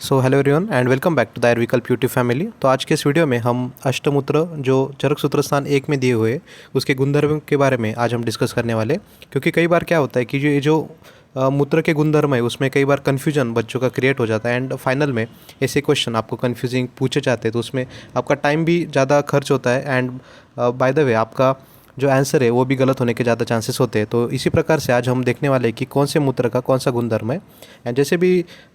So hello everyone and welcome back to the Ayurvikalp YouTube family. तो आज के इस वीडियो में हम अष्टमूत्र जो चरक सूत्र स्थान 1 में दिए हुए उसके गुणधर्म के बारे में आज हम डिस्कस करने वाले। क्योंकि कई बार क्या होता है कि ये जो मूत्र के गुणधर्म है उसमें कई बार कन्फ्यूजन बच्चों का क्रिएट हो जाता है एंड फाइनल में ऐसे क्वेश्चन आपको कन्फ्यूजिंग पूछे जाते हैं तो उसमें आपका टाइम भी ज़्यादा खर्च होता है एंड बाय द वे आपका जो आंसर है वो भी गलत होने के ज़्यादा चांसेस होते हैं। तो इसी प्रकार से आज हम देखने वाले हैं कि कौन से मूत्र का कौन सा गुणधर्म है। एंड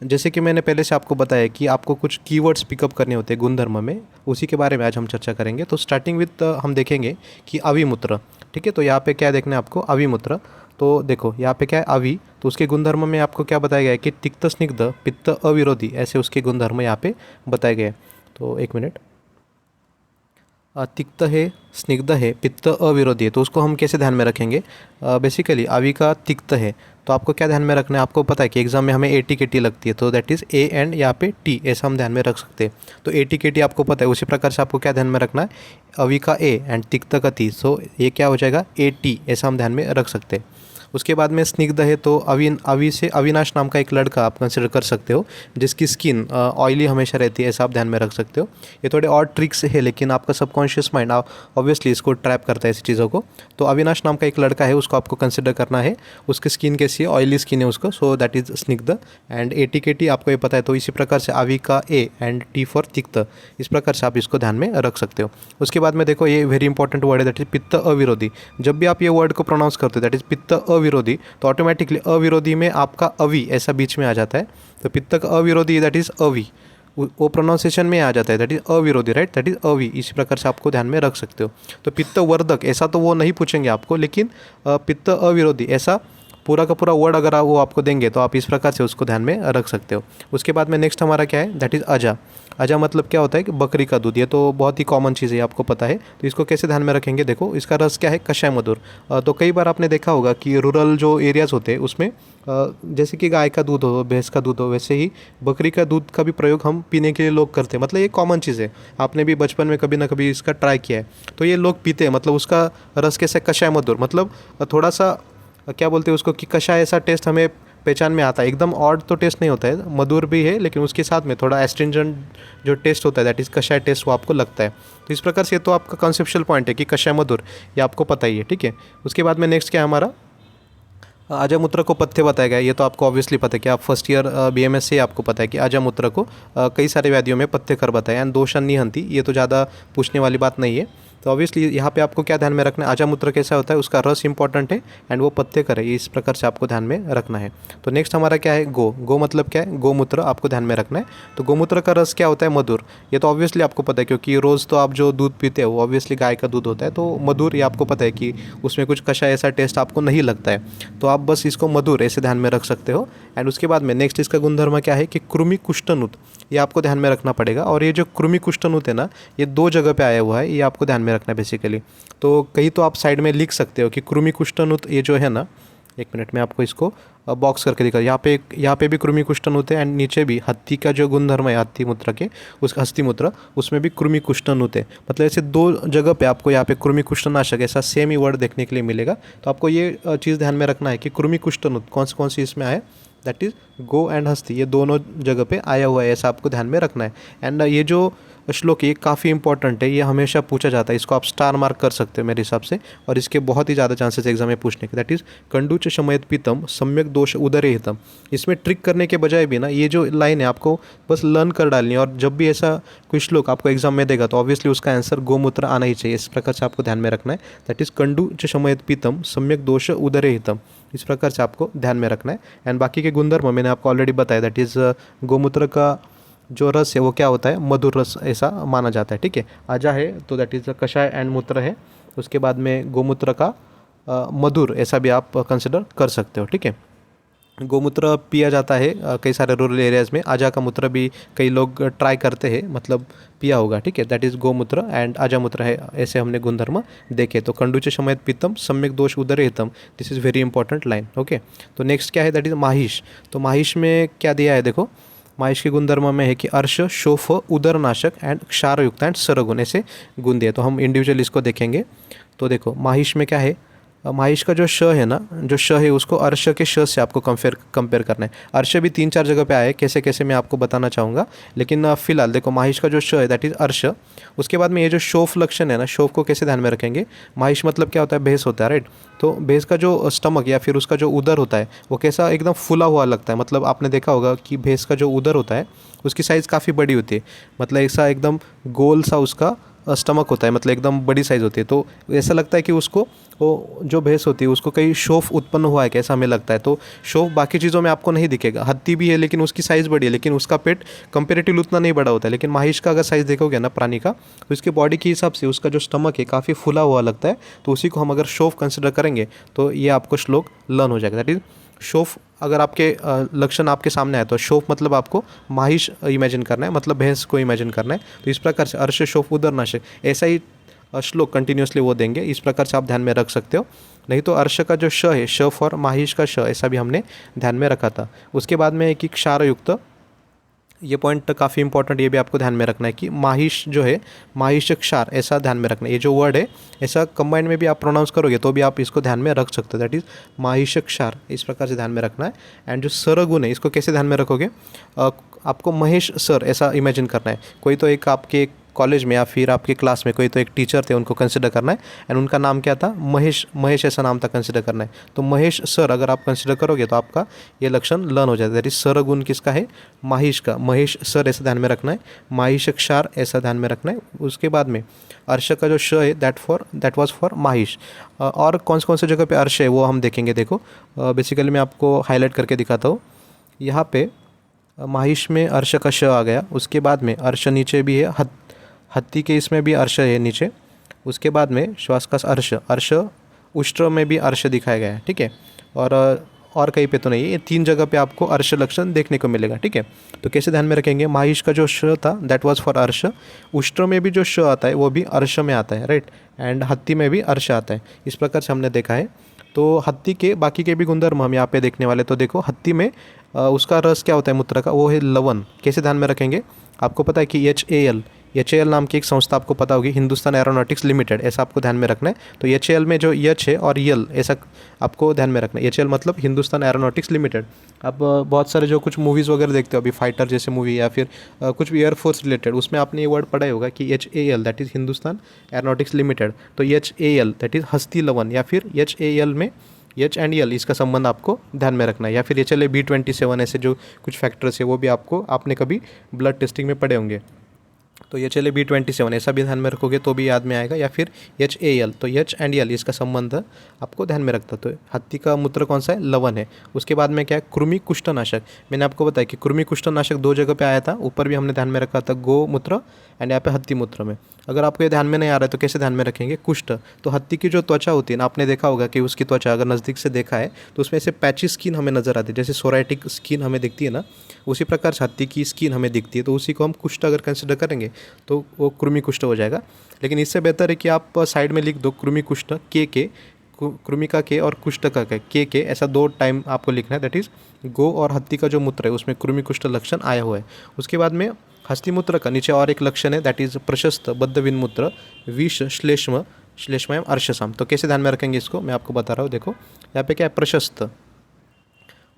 जैसे कि मैंने पहले से आपको बताया कि आपको कुछ कीवर्ड्स पिकअप करने होते हैं गुणधर्म में, उसी के बारे में आज हम चर्चा करेंगे। तो स्टार्टिंग विथ हम देखेंगे कि अविमूत्र। ठीक है, तो यहाँ पे क्या देखना है आपको, अविमूत्र। तो देखो यहाँ पे क्या है, अवि, तो उसके गुणधर्म में आपको क्या बताया गया है कि तिक्त स्निग्ध पित्त अविरोधी, ऐसे उसके गुणधर्म यहाँ पे बताए गए हैं। तो एक मिनट, तिक्त है, स्निग्ध है, पित्त अविरोधी है, तो उसको हम कैसे ध्यान में रखेंगे। बेसिकली अवि का तिक्त है तो आपको क्या ध्यान में रखना है, आपको पता है कि एग्जाम में हमें AT KT लगती है, तो दैट इज़ ए एंड यहाँ पे टी, ऐसा हम ध्यान में रख सकते हैं। तो AT KT आपको पता है, उसी प्रकार से आपको क्या ध्यान में रखना है, अवि का ए एंड तिक्त का ती, सो ये क्या हो जाएगा AT, ऐसा हम ध्यान में रख सकते हैं। उसके बाद में स्निग्ध है तो अवि से अविनाश नाम का एक लड़का आप कंसिडर कर सकते हो जिसकी स्किन ऑयली हमेशा रहती है, ऐसा आप ध्यान में रख सकते हो। ये थोड़े और ट्रिक्स है लेकिन आपका सबकॉन्शियस माइंड ऑब्वियसली इसको ट्रैप करता है ऐसी चीज़ों को। तो अविनाश नाम का एक लड़का है, उसको आपको कंसिडर करना है, उसकी स्किन कैसी है, ऑयली स्किन है उसको, सो दैट इज स्निग्ध। एंड AT KT आपको ये पता है, तो इसी प्रकार से अवि का ए एंड टी फॉर तिक्त, इस प्रकार से आप इसको ध्यान में रख सकते हो। उसके बाद में देखो ये वेरी इंपॉर्टेंट वर्ड है, दैट इज पित्त अविरोधी। जब भी आप ये वर्ड को प्रोनाउंस करते हो दैट इज पित्त अविरोधी, तो ऑटोमेटिकली अविरोधी में आपका अवि ऐसा बीच में आ जाता है। तो पित्त का अविरोधी दैट इज अवि, वो प्रोनाउंसिएशन में आ जाता है, दैट इज अविरोधी, राइट, दैट इज अवि, इसी प्रकार से आपको ध्यान में रख सकते हो। तो पित्त वर्धक ऐसा तो वो नहीं पूछेंगे आपको, लेकिन पित्त अविरोधी ऐसा पूरा का पूरा वर्ड अगर वो आपको देंगे तो आप इस प्रकार से उसको ध्यान में रख सकते हो। उसके बाद में नेक्स्ट हमारा क्या है, दैट इज़ अजा। अजा मतलब क्या होता है कि बकरी का दूध, ये तो बहुत ही कॉमन चीज़ है, आपको पता है। तो इसको कैसे ध्यान में रखेंगे, देखो इसका रस क्या है, कषाय मधुर। तो कई बार आपने देखा होगा कि रूरल जो एरियाज़ होते हैं उसमें जैसे कि गाय का दूध हो, भैंस का दूध हो, वैसे ही बकरी का दूध का भी प्रयोग हम पीने के लिए लोग करते हैं। मतलब ये कॉमन चीज़ है, आपने भी बचपन में कभी ना कभी इसका ट्राई किया है। तो ये लोग पीते हैं, मतलब उसका रस कैसे, कषाय मधुर, मतलब थोड़ा सा क्या बोलते हैं उसको कि कषाय ऐसा टेस्ट हमें पहचान में आता है। एकदम ऑड तो टेस्ट नहीं होता है, मधुर भी है लेकिन उसके साथ में थोड़ा एस्ट्रिंजेंट जो टेस्ट होता है दैट इज़ कषाय टेस्ट, वो आपको लगता है। तो इस प्रकार से ये तो आपका कॉन्सेप्चुअल पॉइंट है कि कषाय मधुर, ये आपको पता ही है, ठीक है। उसके बाद में नेक्स्ट क्या है हमारा, अजयमूत्र को पथ्य बताया गया है। ये तो आपको ऑब्वियसली पता है कि आप फर्स्ट ईयर BMS से आपको पता है कि अजयमूत्र को कई सारे व्याधियों में पथ्य कर बताया एंड दोषण निहंती, ये तो ज़्यादा पूछने वाली बात नहीं है। तो ऑब्वियसली यहाँ पे आपको क्या ध्यान में रखना है, अजयमूत्र कैसा होता है, उसका रस इंपॉर्टेंट है एंड वो पथ्य करे, इस प्रकार से आपको ध्यान में रखना है। तो नेक्स्ट हमारा क्या है, गो। गो मतलब क्या है, गोमूत्र आपको ध्यान में रखना है। तो गोमूत्र का रस क्या होता है, मधुर। ये तो ऑब्वियसली आपको पता है क्योंकि रोज़ तो आप जो दूध पीते हो वो ऑब्वियसली गाय का दूध होता है, तो मधुर ये आपको पता है कि उसमें कुछ कषाय ऐसा टेस्ट आपको नहीं लगता है, तो आप बस इसको मधुर ऐसे ध्यान में रख सकते हो। एंड उसके बाद में नेक्स्ट इसका गुणधर्म क्या है कि कृमि कुष्ठनुत, ये आपको ध्यान में रखना पड़ेगा। और ये जो कृमि कुष्ठनुत है ना, ये 2 जगह पे आया हुआ है, ये आपको ध्यान में रखना है बेसिकली। तो कहीं तो आप साइड में लिख सकते हो कि कृमि कुष्ठनुत ये जो है ना, एक मिनट में आपको इसको बॉक्स करके दिखा, यहाँ पे भी कृमि कुष्ठनुत है एंड नीचे भी हत्ती का जो गुणधर्म है हत्ती मूत्र के, उस हस्ती मूत्र उसमें भी कृमि कुष्ठनुत है। मतलब ऐसे 2 जगह पे आपको यहाँ पे कृमि कुष्ठनाशक ऐसा सेम ही वर्ड देखने के लिए मिलेगा। तो आपको ये चीज़ ध्यान में रखना है कि कृमि कुष्ठनुत कौन सी इसमें आए, दैट इज़ गो एंड हस्ती, ये दोनों जगह पे आया हुआ है, ऐसा आपको ध्यान में रखना है। एंड ये जो श्लोक ये काफ़ी इंपॉर्टेंट है, ये हमेशा पूछा जाता है, इसको आप स्टार मार्क कर सकते हो मेरे हिसाब से, और इसके बहुत ही ज़्यादा चांसेस एग्जाम में पूछने के, दैट इज़ कंडूच शमयत पीतम सम्यक दोष उदरे हितम। इसमें ट्रिक करने के बजाय भी ना ये जो लाइन है आपको बस लर्न कर डालनी है, और जब भी ऐसा कोई श्लोक आपको एग्जाम में देगा तो ऑब्वियसली उसका आंसर गोमूत्र आना ही चाहिए, इस प्रकार से आपको ध्यान में रखना है। दैट इज़ कंडूच शमयत पीतम सम्यक दोष उदरे हितम, इस प्रकार से आपको ध्यान में रखना है। एंड बाकी के गुणधर्म मैंने आपको ऑलरेडी बताया, दैट इज़ गोमूत्र का जो रस है वो क्या होता है, मधुर रस ऐसा माना जाता है, ठीक है। आजा है तो दैट इज़ कषाय एंड मूत्र है। उसके बाद में गोमूत्र का मधुर ऐसा भी आप कंसिडर कर सकते हो, ठीक है। गोमूत्र पिया जाता है कई सारे रूरल एरियाज़ में। आजा का मूत्र भी कई लोग ट्राई करते हैं, मतलब पिया होगा, ठीक है। दैट इज़ गोमूत्र एंड आजा मूत्र है, ऐसे हमने गुणधर्म देखे। तो कंडूचे शमयत पीतम सम्यक दोष उदरे हितम, this is very important line, okay. तो नेक्स्ट क्या है, दैट इज़ माहिष। तो माहिष में क्या दिया है, देखो माहिष के गुणधर्म में है कि अर्श शोफ उदरनाशक एंड क्षारयुक्त एंड सरगुण, ऐसे गुण दिए। तो हम इंडिविजुअल इसको देखेंगे। तो देखो माहिष में क्या है, माहिश का जो श है ना, जो श है उसको अर्श के श से आपको कंपेयर करना है। अर्श भी 3-4 जगह पे आए, कैसे कैसे मैं आपको बताना चाहूँगा, लेकिन फिलहाल देखो माहिश का जो श है दैट इज़ अर्श। उसके बाद में ये जो शोफ लक्षण है ना, शोफ को कैसे ध्यान में रखेंगे। माहिश मतलब क्या होता है, भैंस होता है, राइट। तो भैंस का जो स्टमक या फिर उसका जो उदर होता है वो कैसा एकदम फूला हुआ लगता है। मतलब आपने देखा होगा कि भैंस का जो उदर होता है उसकी साइज़ काफ़ी बड़ी होती है, मतलब ऐसा एकदम गोल सा उसका स्टमक होता है, मतलब एकदम बड़ी साइज़ होती है। तो ऐसा लगता है कि उसको, वो जो भैंस होती है उसको कहीं शोफ उत्पन्न हुआ है कैसा हमें लगता है। तो शोफ बाकी चीज़ों में आपको नहीं दिखेगा। हत्ती भी है लेकिन उसकी साइज़ बड़ी है, लेकिन उसका पेट कंपेरेटिवली उतना नहीं बड़ा होता है। लेकिन माहिश का अगर साइज़ देखोगे ना प्राणी का, तो इसकी बॉडी के हिसाब से उसका जो स्टमक है काफ़ी फूला हुआ लगता है। तो उसी को हम अगर शोफ कंसिडर करेंगे तो ये आपको श्लोक लर्न हो जाएगा। दैट इज़ शोफ। अगर आपके लक्षण आपके सामने आए तो शोफ मतलब आपको माहिश इमेजिन करना है, मतलब भैंस को इमेजिन करना है। तो इस प्रकार से अर्श शोफ उदर नाशक ऐसा ही श्लोक कंटिन्यूसली वो देंगे। इस प्रकार से आप ध्यान में रख सकते हो। नहीं तो अर्श का जो श है, श फॉर माहिश का श, ऐसा भी हमने ध्यान में रखा था। उसके बाद में एक क्षार युक्त, ये पॉइंट काफ़ी इंपॉर्टेंट, ये भी आपको ध्यान में रखना है कि माहिश जो है, माहिश क्षार, ऐसा ध्यान में रखना है। ये जो वर्ड है ऐसा कंबाइंड में भी आप प्रोनाउंस करोगे तो भी आप इसको ध्यान में रख सकते हो। दैट इज़ माहिश क्षार, इस प्रकार से ध्यान में रखना है। एंड जो सरगुण है इसको कैसे ध्यान में रखोगे, आपको महेश सर ऐसा इमेजिन करना है। कोई तो एक आपके कॉलेज में या फिर आपके क्लास में कोई तो एक टीचर थे, उनको कंसिडर करना है। एंड उनका नाम क्या था, महेश, महेश ऐसा नाम था, कंसिडर करना है। तो महेश सर अगर आप कंसिडर करोगे तो आपका ये लक्षण लर्न हो जाता है। दैट इज सर गुण किसका है, माहिश का। महेश सर ऐसा ध्यान में रखना है, माहिश क्षार ऐसा ध्यान में रखना है। उसके बाद में अर्श का जो श है दैट वाज फॉर माहिश। और कौन से जगह पे अर्श है वो हम देखेंगे। देखो बेसिकली मैं आपको हाईलाइट करके दिखाता हूँ। यहाँ पे माहिश में अर्श का श आ गया। उसके बाद में अर्श नीचे भी है, हत्ती के इसमें भी अर्श है नीचे। उसके बाद में श्वास का अर्श, अर्श उष्ट्र में भी अर्श दिखाया गया है, ठीक है। और कहीं पे तो नहीं है, ये 3 जगह पे आपको अर्श लक्षण देखने को मिलेगा, ठीक है। तो कैसे ध्यान में रखेंगे, माहिश का जो श था दैट वाज फॉर अर्श। उष्ट्र में भी जो श आता है वो भी अर्श में आता है, राइट। एंड हत्ती में भी अर्श आता है। इस प्रकार से हमने देखा है। तो हत्ती के बाकी के भी गुणधर्म हम यहाँ पे देखने वाले। तो देखो हत्ती में उसका रस क्या होता है मूत्र का, वो है लवण। कैसे ध्यान में रखेंगे, आपको पता है कि HAL नाम की एक संस्था आपको पता होगी, हिंदुस्तान एरोनॉटिक्स लिमिटेड, ऐसा आपको ध्यान में रखना है। तो HAL में जो यच है और यल, ऐसा आपको ध्यान में रखना है। HAL मतलब हिंदुस्तान एरोनॉटिक्स लिमिटेड। आप बहुत सारे जो कुछ मूवीज़ वगैरह देखते हो अभी, फाइटर जैसे मूवी या फिर कुछ भी एयरफोर्स रिलेटेड, उसमें आपने ये वर्ड पढ़ा ही होगा कि HAL that is Hindustan aeronautics limited. तो HAL दैट इज़ हस्ती लवन, या फिर HAL में एच एंड यल, इसका संबंध आपको ध्यान में रखना है। या फिर HLA B27 ऐसे जो कुछ फैक्टर्स है वो भी आपने कभी ब्लड टेस्टिंग में पढ़े होंगे। तो HLA B27 ऐसा भी ध्यान में रखोगे तो भी याद में आएगा। या फिर HAL, तो एच एंड यल इसका संबंध आपको ध्यान में रखता। तो हत्ती का मूत्र कौन सा है, लवन है। उसके बाद में क्या है, कृमि कुष्ठनाशक। मैंने आपको बताया कि कृमि कुष्ठनाशक 2 जगह पे आया था, ऊपर भी हमने ध्यान में रखा था गोमूत्र एंड यहाँ पे हत्ती मूत्र में। अगर आपको ये ध्यान में नहीं आ रहा है तो कैसे ध्यान में रखेंगे, कुष्ठ। तो हत्ती की जो त्वचा होती है ना, आपने देखा होगा कि उसकी त्वचा अगर नज़दीक से देखा है तो उसमें से पैची स्किन हमें नज़र आती है, जैसे सोराइटिक स्किन हमें दिखती है ना, उसी प्रकार से हत्ती की स्किन हमें दिखती है। तो उसी को हम कुष्ठ अगर कंसिडर करेंगे तो वो कृमि कुष्ठ हो जाएगा। लेकिन इससे बेहतर है कि आप साइड में लिख दो कृमि कुष्ठ, के कृमि का के और कुष्ठ का के ऐसा 2 टाइम आपको लिखना है। दैट इज़ गो और हत्ती का जो मूत्र है उसमें कृमि कुष्ठ लक्षण आया हुआ है। उसके बाद में हस्ती मूत्र का नीचे और एक लक्षण है, दैट इज़ प्रशस्त बद्धविन मूत्र विष श्लेष्मयम अर्शसम। तो कैसे ध्यान में रखेंगे इसको, मैं आपको बता रहा हूँ। देखो यहाँ पे क्या है,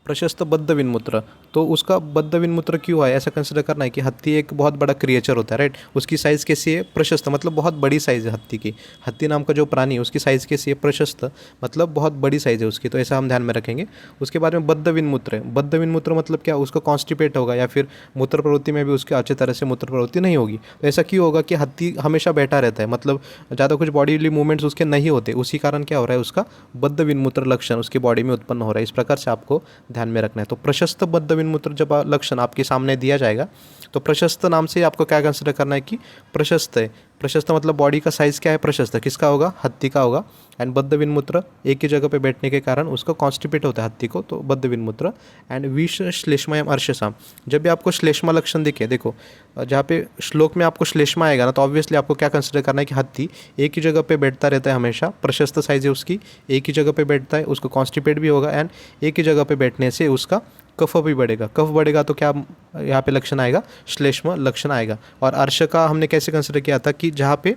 प्रशस्त बद्ध विनमूत्र। तो उसका बद्ध विनमूत्र क्यों है, ऐसा कंसिडर करना है कि हत्ती एक बहुत बड़ा क्रिएचर होता है, राइट। उसकी साइज़ कैसी है, प्रशस्त, मतलब बहुत बड़ी साइज़ है हत्ती की। हत्ती नाम का जो प्राणी है उसकी साइज़ कैसी है, प्रशस्त, मतलब बहुत बड़ी साइज़ है उसकी। तो ऐसा हम ध्यान में रखेंगे। उसके बाद में बद्ध विनमूत्र है। बद्ध विनमूत्र मतलब क्या, उसको कॉन्स्टिपेट होगा या फिर मूत्र प्रवृत्ति में भी उसकी अच्छी तरह से मूत्र प्रवृत्ति नहीं होगी। तो ऐसा क्यों होगा कि हत्ती हमेशा बैठा रहता है, मतलब ज़्यादा कुछ बॉडीली मूवमेंट्स उसके नहीं होते, उसी कारण क्या हो रहा है, उसका बद्ध विनमूत्र लक्षण उसकी बॉडी में उत्पन्न हो रहा है। इस प्रकार से आपको ध्यान में रखना है। तो प्रशस्त बद्ध विनमूत्र जब लक्षण आपके सामने दिया जाएगा तो प्रशस्त नाम से आपको क्या कंसिडर करना है कि प्रशस्त है। प्रशस्त मतलब बॉडी का साइज़ क्या है, प्रशस्त किसका होगा, हत्ती का होगा। एंड बद्ध विनमूत्र एक ही जगह पे बैठने के कारण उसको कॉन्स्टिपेट होता है हत्ती को, तो बद्ध विनमूत्र। एंड विष श्लेष्मयम अर्शसाम, जब भी आपको श्लेष्मा लक्षण दिखे, देखो जहाँ पे श्लोक में आपको श्लेष्मा आएगा ना, तो ऑब्वियसली आपको क्या कंसिडर करना है कि हत्ती एक ही जगह पे बैठता रहता है हमेशा, प्रशस्त साइज है उसकी, एक ही जगह पे बैठता है, उसको कॉन्स्टिपेट भी होगा। एंड एक ही जगह पे बैठने से उसका कफ भी बढ़ेगा। कफ बढ़ेगा तो क्या यहाँ पे लक्षण आएगा, श्लेष्म लक्षण आएगा। और अर्श का हमने कैसे कंसिडर किया था कि जहाँ पे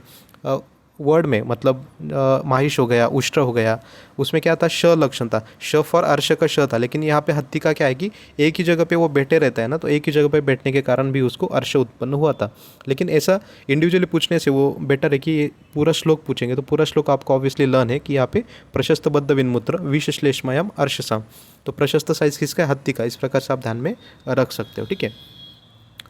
वर्ड में मतलब माहिश हो गया, उष्ट्र हो गया, उसमें क्या था, श लक्षण था, श फॉर अर्श का श था। लेकिन यहाँ पे हत्ती का क्या है कि एक ही जगह पे वो बैठे रहता है ना, तो एक ही जगह पे बैठने के कारण भी उसको अर्श उत्पन्न हुआ था। लेकिन ऐसा इंडिविजुअली पूछने से वो बेटर है कि ये पूरा श्लोक पूछेंगे। तो पूरा श्लोक आपको ऑब्वियसली लर्न है कि यहाँ पे प्रशस्त बद्ध विन्मूत्र विश्लेषमायाम अर्शसाम, तो प्रशस्त साइज किसका है, हत्ती का। इस प्रकार से आप ध्यान में रख सकते हो, ठीक है।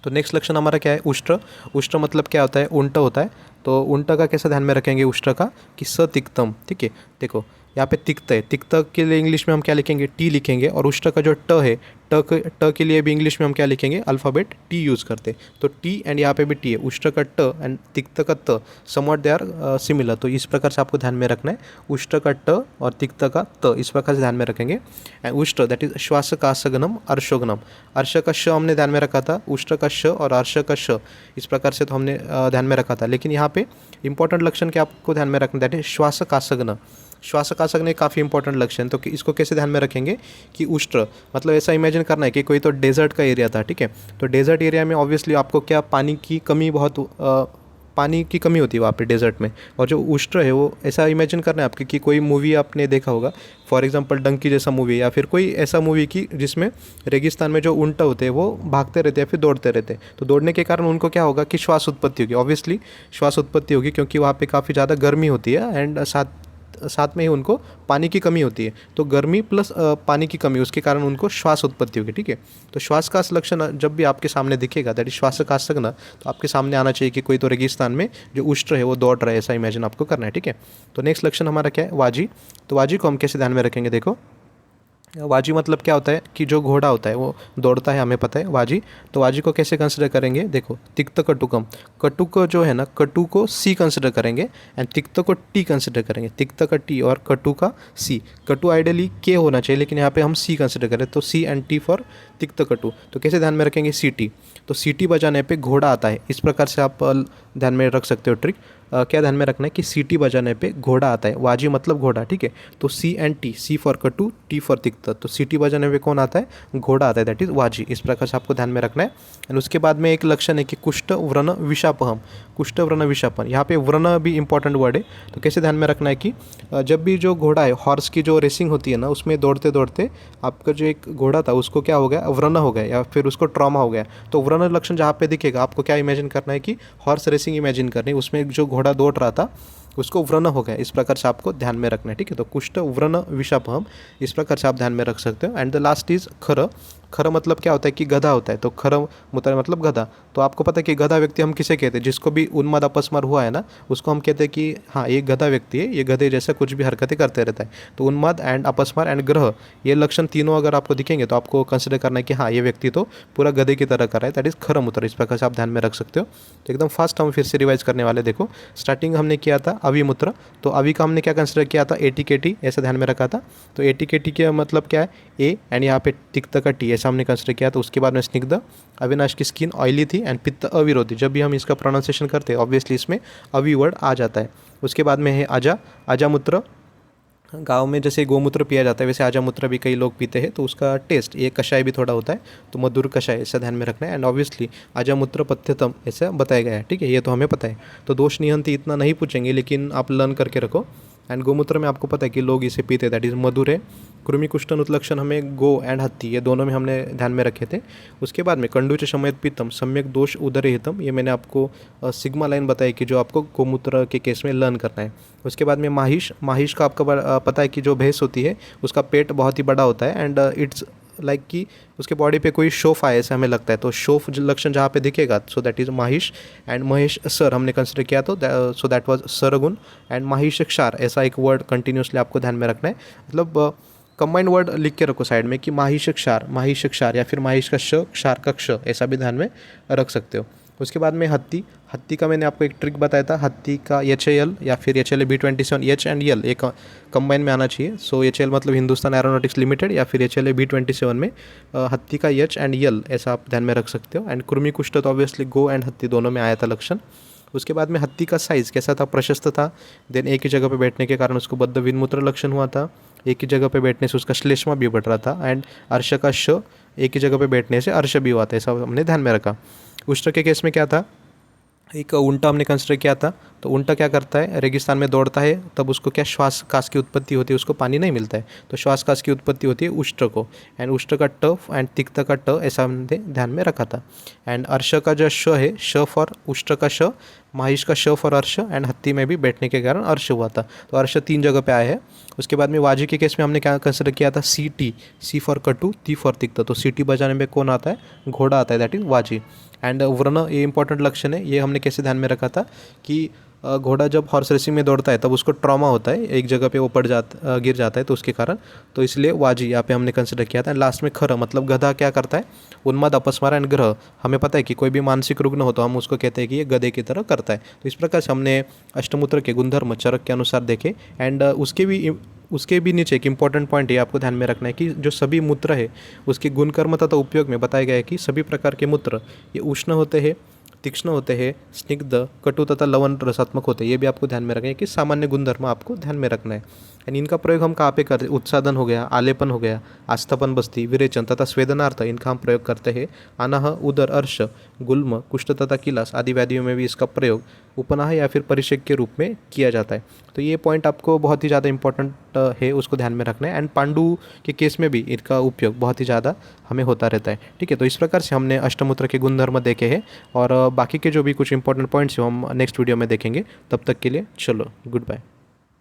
तो नेक्स्ट लक्षण हमारा क्या है, उष्ट्र। उष्ट्र मतलब क्या होता है, उंट होता है। तो उंट का कैसे ध्यान में रखेंगे उष्ट्र का, कि सतिक्तम, ठीक है। देखो यहाँ पे तिक्त है, तिक्त के लिए इंग्लिश में हम क्या लिखेंगे, टी लिखेंगे। और उष्ट्र का जो ट है, ट के लिए भी इंग्लिश में हम क्या लिखेंगे, अल्फ़ाबेट टी यूज़ करते। तो टी एंड यहाँ पे भी टी है। उष्ट्र का ट एंड तिक्त का त समवट दे आर सिमिलर। तो इस प्रकार से आपको ध्यान में रखना है, उष्ट्र का ट और तिक्त का त, इस प्रकार से ध्यान में रखेंगे। एंड उष्ट्र दैट इज श्वास कासगनम अर्शोगनम। अर्श का श हमने ध्यान में रखा था, उष्ट्र का श और अर्श का श, इस प्रकार से तो हमने ध्यान में रखा था। लेकिन यहाँ पे इंपॉर्टेंट लक्षण क्या आपको ध्यान में रखना, दैट इज श्वास कासगन। श्वास कासगन एक काफ़ी इंपॉर्टेंट लक्षण। तो इसको कैसे ध्यान में रखेंगे कि उष्ट्र मतलब ऐसा इमेजिन करना है कि कोई तो डेजर्ट का एरिया था, ठीक है। तो डेजर्ट एरिया में ऑब्वियसली आपको क्या, पानी की कमी पानी की कमी होती है वहाँ पे डेजर्ट में। और जो उष्ट्र है वो ऐसा इमेजिन करना है आपके कि कोई मूवी आपने देखा होगा, फॉर एग्जांपल डंकी जैसा मूवी, या फिर कोई ऐसा मूवी की जिसमें रेगिस्तान में जो ऊंट होते हैं वो भागते रहते हैं, फिर दौड़ते रहते हैं। तो दौड़ने के कारण उनको क्या होगा कि श्वास उत्पत्ति होगी, ऑब्वियसली श्वास उत्पत्ति होगी, क्योंकि वहाँ पे काफ़ी ज़्यादा गर्मी होती है एंड साथ में ही उनको पानी की कमी होती है। तो गर्मी प्लस पानी की कमी, उसके कारण उनको श्वास उत्पत्ति होगी, ठीक है। तो श्वास का लक्षण जब भी आपके सामने दिखेगा, दैट इज श्वास का सकना, तो आपके सामने आना चाहिए कि कोई तो रेगिस्तान में जो उष्ट्र है वो दौड़ रहा है, ऐसा इमेजिन आपको करना है, ठीक है। तो नेक्स्ट लक्षण हमारा क्या है, वाजी। तो वाजी को हम कैसे ध्यान में रखेंगे, देखो वाजी मतलब क्या होता है कि जो घोड़ा होता है वो दौड़ता है, हमें पता है वाजी। तो वाजी को कैसे कंसिडर करेंगे, देखो तिक्त कटुकम, कटुक जो है ना, कटु को सी कंसिडर करेंगे एंड तिक्त को टी कंसिडर करेंगे। तिक्त का टी और कटु का सी। कटु आइडियली के होना चाहिए, लेकिन यहाँ पे हम सी कंसिडर करें, तो सी एंड टी फॉर तिक्त कटु। तो कैसे ध्यान में रखेंगे, सी टी। तो सी टी बजाने पे घोड़ा आता है, इस प्रकार से आप ध्यान में रख सकते हो ट्रिक। क्या ध्यान में रखना है कि सीटी बजाने पे घोड़ा आता है, वाजी मतलब घोड़ा, ठीक है। तो सी एंड टी, सी फॉर कटु, टी फॉर तिक्त। तो सीटी बजाने पे कौन आता है, घोड़ा आता है, दैट इज वाजी। इस प्रकार से आपको ध्यान में रखना है। एंड उसके बाद में एक लक्षण है कि कुष्ठ व्रण विशापहम। कुष्ठ व्रण विशापन, यहाँ पे व्रण भी इंपॉर्टेंट वर्ड है। तो कैसे ध्यान में रखना है कि जब भी जो घोड़ा है, हॉर्स की जो रेसिंग होती है ना, उसमें दौड़ते दौड़ते आपका जो एक घोड़ा था उसको क्या हो गया, व्रण हो गया, या फिर उसको ट्रॉमा हो गया। तो व्रण लक्षण जहाँ पे दिखेगा आपको क्या इमेजिन करना है कि हॉर्स रेसिंग इमेजिन करनी, उसमें जो घोड़ा दौड़ रहा था उसको व्रण हो गया। इस प्रकार से आपको ध्यान में रखना है, ठीक है। तो कुष्ठ व्रण विशापहम, इस प्रकार से आप ध्यान में रख सकते हो। एंड द लास्ट इज खर। खर मतलब क्या होता है कि गधा होता है। तो खर मतलब गधा। तो आपको पता है कि गधा व्यक्ति हम किसे कहते हैं, जिसको भी उन्माद अपस्मार हुआ है ना, उसको हम कहते हैं कि हाँ ये गधा व्यक्ति है, ये गधे जैसा कुछ भी हरकतें करते रहता है। तो उन्माद एंड अपस्मार एंड ग्रह, ये लक्षण तीनों अगर आपको दिखेंगे तो आपको कंसिडर करना है कि हाँ ये व्यक्ति तो पूरा गधे की तरह कर रहा है, दैट इज खर मूत्र। इस प्रकार से आप ध्यान में रख सकते हो। तो एकदम फास्ट हम फिर से रिवाइज करने वाले। देखो स्टार्टिंग हमने किया था अविमूत्र, तो अवि का हमने क्या कंसिडर किया था, एटीकेटी, ऐसा ध्यान में रखा था। तो एटीकेटी का मतलब क्या है, ए एंड यहाँ पे तिक्त का टी, ऐसा हमने कंसिडर किया था। उसके बाद में स्निग्ध, अविनाश की स्किन ऑयली थी एंड पित्त अविरोधी। जब भी हम इसका प्रोनाउंसिएशन करते हैं ऑब्वियसली इसमें अवि वर्ड आ जाता है। उसके बाद में है आजा। आजामूत्र, गाँव में जैसे गोमूत्र पिया जाता है वैसे आजामूत्र भी कई लोग पीते हैं। तो उसका टेस्ट ये कषाय भी थोड़ा होता है, तो मधुर कषाय, ऐसा ध्यान में रखना है। एंड ऑब्वियसली आजामूत्र पथ्यतम ऐसा बताया गया है, ठीक है, ये तो हमें पता है। तो दोष निहंती इतना नहीं पूछेंगे, लेकिन आप लर्न करके रखो। एंड गोमूत्र में आपको पता है कि लोग इसे पीते, दैट इज़ मधुर है। कृमि कुष्ठन उत्लक्षण हमें गो एंड हत्ती, ये दोनों में हमने ध्यान में रखे थे। उसके बाद में कंडूच शमयत पीतम सम्यक दोष उदर हितम, ये मैंने आपको सिग्मा लाइन बताई कि जो आपको गोमूत्र के केस में लर्न करना है। उसके बाद में माहिश। माहिश का आपका पता है कि जो भैंस होती है उसका पेट बहुत ही बड़ा होता है एंड इट्स लाइक कि उसके बॉडी पे कोई शोफ आए ऐसा हमें लगता है। तो शोफ लक्षण जहाँ पे दिखेगा, सो दैट इज माहिश। एंड महेश सर हमने कंसिडर किया, तो सो दैट वाज सरगुण। एंड माहिश क्षार, ऐसा एक वर्ड कंटिन्यूसली आपको ध्यान में रखना है। मतलब कंबाइंड वर्ड लिख के रखो साइड में कि माहिश क्षार, या फिर माहिश का श, क्षार का क्ष, ऐसा भी ध्यान में रख सकते हो। उसके बाद में हत्ती। हत्ती का मैंने आपको एक ट्रिक बताया था, हत्ती का HAL या फिर HLA B27, एच एंड यल एक कंबाइन में आना चाहिए। सो HAL मतलब हिंदुस्तान एरोनॉटिक्स लिमिटेड, या फिर HLA B27 में हत्ती का H एंड यल, ऐसा आप ध्यान में रख सकते हो। एंड कृमि कुष्ठ तो ऑब्वियसली गो एंड हत्ती दोनों में आया था लक्षण। उसके बाद में हत्ती का साइज़ कैसा था, प्रशस्त था। देन एक ही जगह पे बैठने के कारण उसको बद्ध विन्मूत्र लक्षण हुआ था। एक ही जगह पे बैठने से उसका श्लेष्मा भी बढ़ रहा था। एंड अर्श का श, एक ही जगह पे बैठने से अर्श भी हुआ था, ऐसा हमने ध्यान में रखा। उष्ट्र के केस में क्या था, एक उल्टा हमने कंसिडर किया था, तो ऊँट क्या करता है, रेगिस्तान में दौड़ता है, तब उसको क्या श्वास कास की उत्पत्ति होती है, उसको पानी नहीं मिलता है, तो श्वास कास की उत्पत्ति होती है उष्ट को, एंड उष्ट का ट एंड तिक्त का ट ऐसा हमने ध्यान में रखा था। एंड अर्श का जो श है, श फॉर उष्ट का श, महिष का श फॉर अर्श, एंड हत्ती में भी बैठने के कारण अर्श हुआ था, तो अर्श 3 जगह पे आया है। उसके बाद में वाजी के केस में हमने क्या कंसिडर किया था, सी टी, सी फॉर कटु, टी फॉर तिक्त, तो सी टी बजाने में कौन आता है, घोड़ा आता है, दैट इज वाजी। एंड वर्ण ये इंपॉर्टेंट लक्षण है, ये हमने कैसे ध्यान में रखा था कि घोड़ा जब हॉर्स रेसिंग में दौड़ता है तब उसको ट्रॉमा होता है, एक जगह पे वो गिर जाता है, तो उसके कारण, तो इसलिए वाजी यहाँ पे हमने कंसिडर किया था। लास्ट में खर मतलब गधा क्या करता है, उन्माद अपस्मार एंड ग्रह, हमें पता है कि कोई भी मानसिक रुग्ण हो तो हम उसको कहते हैं कि ये गधे की तरह करता है। तो इस प्रकार से हमने अष्टमूत्र के गुणधर्म चरक के अनुसार देखे। एंड उसके भी नीचे एक इंपॉर्टेंट पॉइंट ये आपको ध्यान में रखना है कि जो सभी मूत्र है उसके गुणकर्म तथा उपयोग में बताया गया है कि सभी प्रकार के मूत्र ये उष्ण होते हैं, तीक्ष्ण होते हैं, स्निग्ध, कटु तथा लवण रसात्मक होते हैं। ये भी आपको ध्यान में रखना है कि सामान्य गुणधर्म आपको ध्यान में रखना है। एंड इनका प्रयोग हम कहाँ पे करते हैं, उत्सादन हो गया, आलेपन हो गया, आस्थापन बस्ती, विरेचन तथा स्वेदनार्थ, इनका हम प्रयोग करते हैं। अनाह, उदर, अर्श, गुल्म, कुष्ठ तथा किलास आदि व्याधियों में भी इसका प्रयोग उपनाह या फिर परिषेक के रूप में किया जाता है। तो ये पॉइंट आपको बहुत ही ज़्यादा इंपॉर्टेंट है, उसको ध्यान में रखना है। एंड पांडु के केस में भी इनका उपयोग बहुत ही ज़्यादा हमें होता रहता है। ठीक है, तो इस प्रकार से हमने अष्टमूत्र के गुणधर्म देखे हैं, और बाकी के जो भी कुछ इंपॉर्टेंट पॉइंट्स हैं हम नेक्स्ट वीडियो में देखेंगे। तब तक के लिए चलो, गुड बाय।